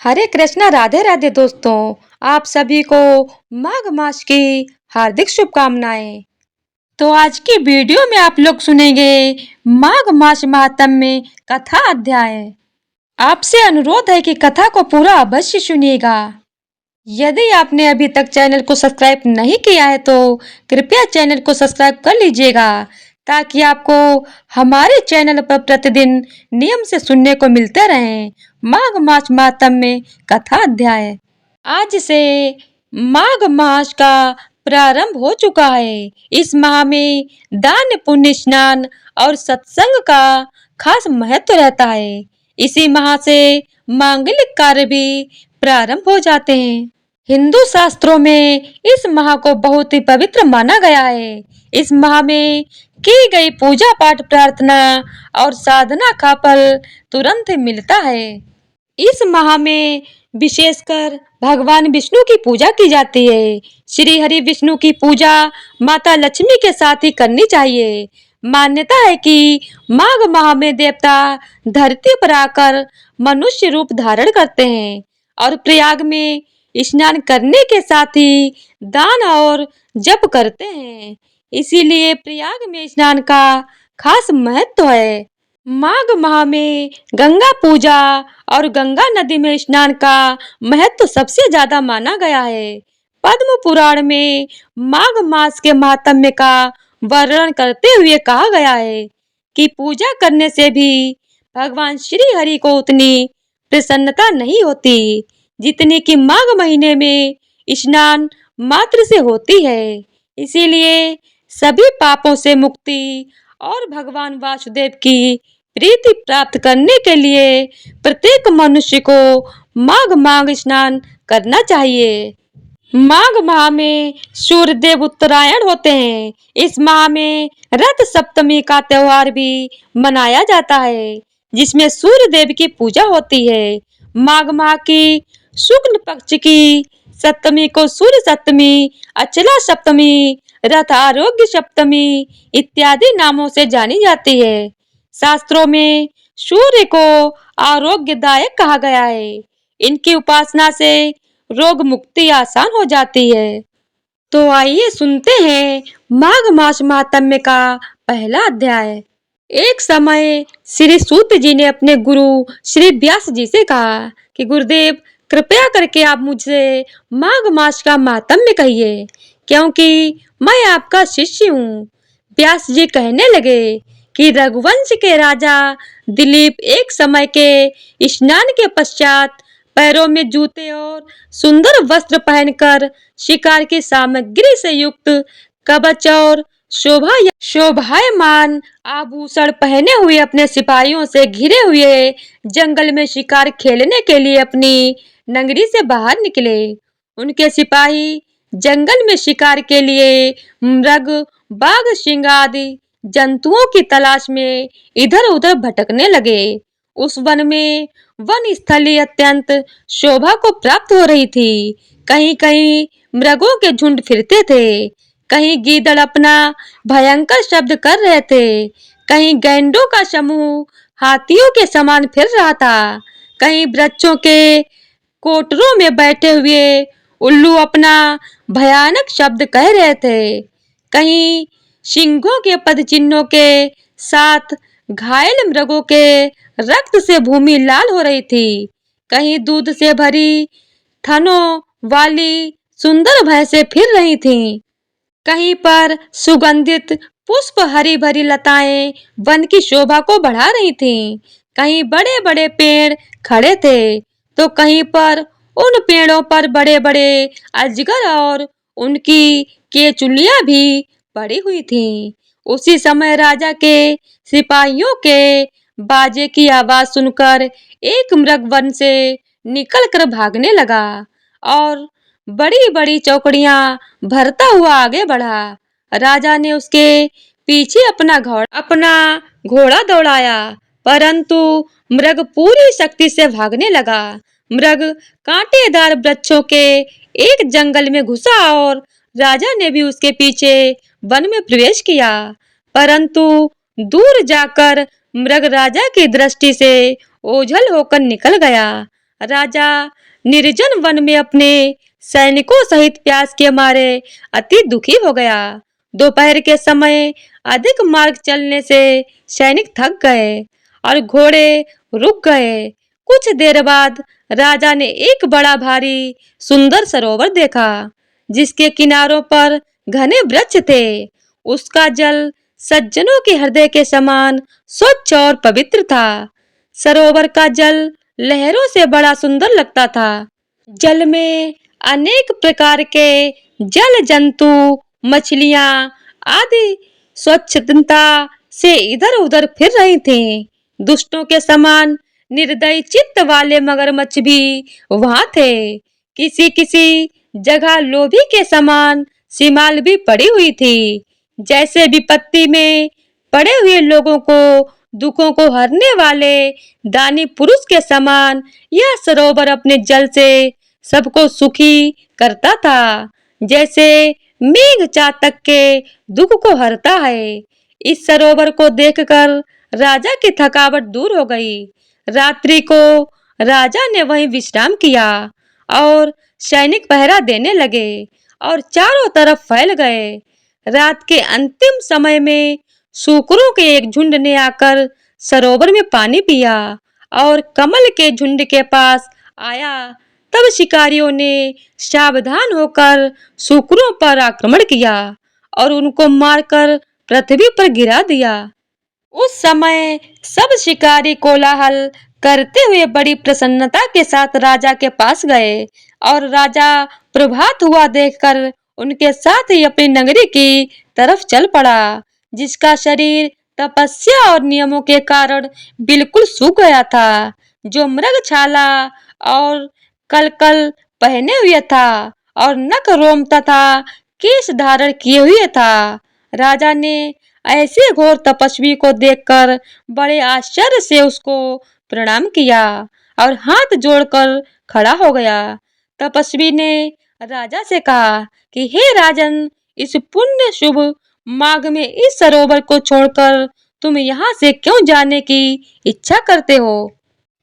हरे कृष्णा, राधे राधे दोस्तों। आप सभी को माघ मास की हार्दिक शुभकामनाएं। तो आज की वीडियो में आप लोग सुनेंगे माघ मास महात्म्य कथा अध्याय। आपसे अनुरोध है कि कथा को पूरा अवश्य सुनिएगा। यदि आपने अभी तक चैनल को सब्सक्राइब नहीं किया है तो कृपया चैनल को सब्सक्राइब कर लीजिएगा ताकि आपको हमारे चैनल पर प्रतिदिन नियम से सुनने को मिलते रहें माघ मास महात्म्य कथा अध्याय। आज से माघ मास का प्रारंभ हो चुका है। इस माह में दान, पुण्य, स्नान और सत्संग का खास महत्व रहता है। इसी माह से मांगलिक कार्य भी प्रारंभ हो जाते हैं। हिंदू शास्त्रों में इस माह को बहुत ही पवित्र माना गया है। इस माह में की गई पूजा पाठ, प्रार्थना और साधना का फल तुरंत मिलता है। इस माह में विशेषकर भगवान विष्णु की पूजा की जाती है। श्री हरि विष्णु की पूजा माता लक्ष्मी के साथ ही करनी चाहिए। मान्यता है कि माघ माह में देवता धरती पर आकर मनुष्य रूप धारण करते हैं और प्रयाग में स्नान करने के साथ ही दान और जप करते हैं। इसीलिए प्रयाग में स्नान का खास महत्व है। माघ माह में गंगा पूजा और गंगा नदी में स्नान का महत्व सबसे ज्यादा माना गया है। पद्म पुराण में माघ मास के महात्म्य का वर्णन करते हुए कहा गया है कि पूजा करने से भी भगवान श्री हरि को उतनी प्रसन्नता नहीं होती जितनी कि माघ महीने में स्नान मात्र से होती है। इसीलिए सभी पापों से मुक्ति और भगवान वासुदेव की प्रीति प्राप्त करने के लिए प्रत्येक मनुष्य को माघ माघ स्नान करना चाहिए। माघ माह में सूर्य देव उत्तरायण होते हैं। इस माह में रथ सप्तमी का त्योहार भी मनाया जाता है जिसमें सूर्य देव की पूजा होती है। माघ माह की शुक्ल पक्ष की सप्तमी को सूर्य सप्तमी, अचला सप्तमी, रथ आरोग्य सप्तमी इत्यादि नामों से जानी जाती है। शास्त्रों में सूर्य को आरोग्यदायक कहा गया है। इनकी उपासना से रोग मुक्ति आसान हो जाती है। तो आइए सुनते हैं माघ मास महात्म्य का पहला अध्याय। एक समय श्री सूत जी ने अपने गुरु श्री व्यास जी से कहा कि गुरुदेव, कृपया करके आप मुझसे माघ मास का महात्म्य कहिए क्योंकि मैं आपका शिष्य हूँ। व्यास जी कहने लगे कि रघुवंश के राजा दिलीप एक समय के स्नान के पश्चात पैरों में जूते और सुंदर वस्त्र पहनकर शिकार की सामग्री से युक्त कवच और शोभायमान आभूषण पहने हुए अपने सिपाहियों से घिरे हुए जंगल में शिकार खेलने के लिए अपनी नगरी से बाहर निकले। उनके सिपाही जंगल में शिकार के लिए मृग, बाघ, सिंह आदि जंतुओं की तलाश में इधर उधर भटकने लगे। उस वन में वन स्थली अत्यंत शोभा को प्राप्त हो रही थी। कहीं कहीं मृगों के झुंड फिरते थे, कहीं गीदड़ अपना भयंकर शब्द कर रहे थे, कहीं गैंडों का समूह हाथियों के समान फिर रहा था, कहीं वृक्षों के कोटरों में बैठे हुए उल्लू अपना भयानक शब्द कह रहे थे, कहीं सिंहों के पदचिन्हों के साथ घायल मृगों के रक्त से भूमि लाल हो रही थी, कहीं दूध से भरी थनों वाली सुंदर भैंसें फिर रही थीं, कहीं पर सुगंधित पुष्प हरी भरी लताएं वन की शोभा को बढ़ा रही थीं, कहीं बड़े बड़े पेड़ खड़े थे तो कहीं पर उन पेड़ों पर बड़े बड़े अजगर और उनकी केचुलियां भी पड़ी हुई थीं। उसी समय राजा के सिपाहियों के बाजे की आवाज सुनकर एक मृग वन से निकलकर भागने लगा और बड़ी बड़ी चौकड़ियां भरता हुआ आगे बढ़ा। राजा ने उसके पीछे अपना घोड़ा दौड़ाया परंतु मृग पूरी शक्ति से भागने लगा। मृग कांटेदार वृक्षों के एक जंगल में घुसा और राजा ने भी उसके पीछे वन में प्रवेश किया, परंतु दूर जाकर मृग राजा की दृष्टि से ओझल होकर निकल गया। राजा निर्जन वन में अपने सैनिकों सहित प्यास के मारे अति दुखी हो गया। दोपहर के समय अधिक मार्ग चलने से सैनिक थक गए और घोड़े रुक गए। कुछ देर बाद राजा ने एक बड़ा भारी सुंदर सरोवर देखा, जिसके किनारों पर घने वृक्ष थे। उसका जल सज्जनों के हृदय के समान स्वच्छ और पवित्र था। सरोवर का जल लहरों से बड़ा सुंदर लगता था। जल में अनेक प्रकार के जल जंतु, मछलियां आदि स्वच्छता से इधर-उधर फिर रही थीं। दुष्टों के समान निर्दयी चित्त वाले मगरमच्छ भी वहां थे। किसी-किसी जगह लोभी के समान सीमाल भी पड़ी हुई थी। जैसे विपत्ति में पड़े हुए लोगों को दुखों को हरने वाले दानी पुरुष के समान यह सरोवर अपने जल से सबको सुखी करता था, जैसे मेघ चातक के दुख को हरता है। इस सरोवर को देखकर राजा की थकावट दूर हो गई। रात्रि को राजा ने वहीं विश्राम किया और सैनिक पहरा देने लगे और चारों तरफ फैल गए। रात के अंतिम समय में सूकरों के एक झुंड ने आकर सरोवर में पानी पिया और कमल के झुंड के पास आया। तब शिकारियों ने सावधान होकर सूकरों पर आक्रमण किया और उनको मारकर पृथ्वी पर गिरा दिया। उस समय सब शिकारी कोलाहल करते हुए बड़ी प्रसन्नता के साथ राजा के पास गए और राजा प्रभात हुआ देखकर उनके साथ ही अपनी नगरी की तरफ चल पड़ा, जिसका शरीर तपस्या और नियमों के कारण बिल्कुल सूख गया था, जो मृगछाला और कलकल पहने हुए था और नख रोम तथा केश धारण किए हुए था। राजा ने ऐसे घोर तपस्वी को देखकर बड़े आश्चर्य से उसको प्रणाम किया और हाथ जोड़कर खड़ा हो गया। तपस्वी ने राजा से कहा कि हे राजन, इस पुण्य शुभ माघ में इस सरोवर को छोड़कर तुम यहाँ से क्यों जाने की इच्छा करते हो?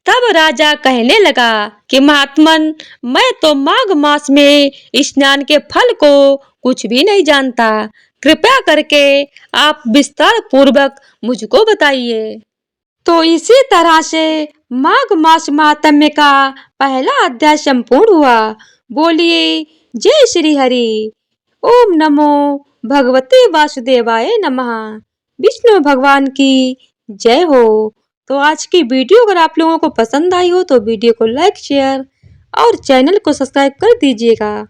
तब राजा कहने लगा कि महात्मन, मैं तो माघ मास में स्नान के फल को कुछ भी नहीं जानता। कृपया करके आप विस्तार पूर्वक मुझको बताइए। तो इसी तरह से माघ मास महात्म्य का पहला अध्याय संपूर्ण हुआ। बोलिए जय श्री हरि। ओम नमो भगवते वासुदेवाय नमः। विष्णु भगवान की जय हो। तो आज की वीडियो अगर आप लोगों को पसंद आई हो तो वीडियो को लाइक, शेयर और चैनल को सब्सक्राइब कर दीजिएगा।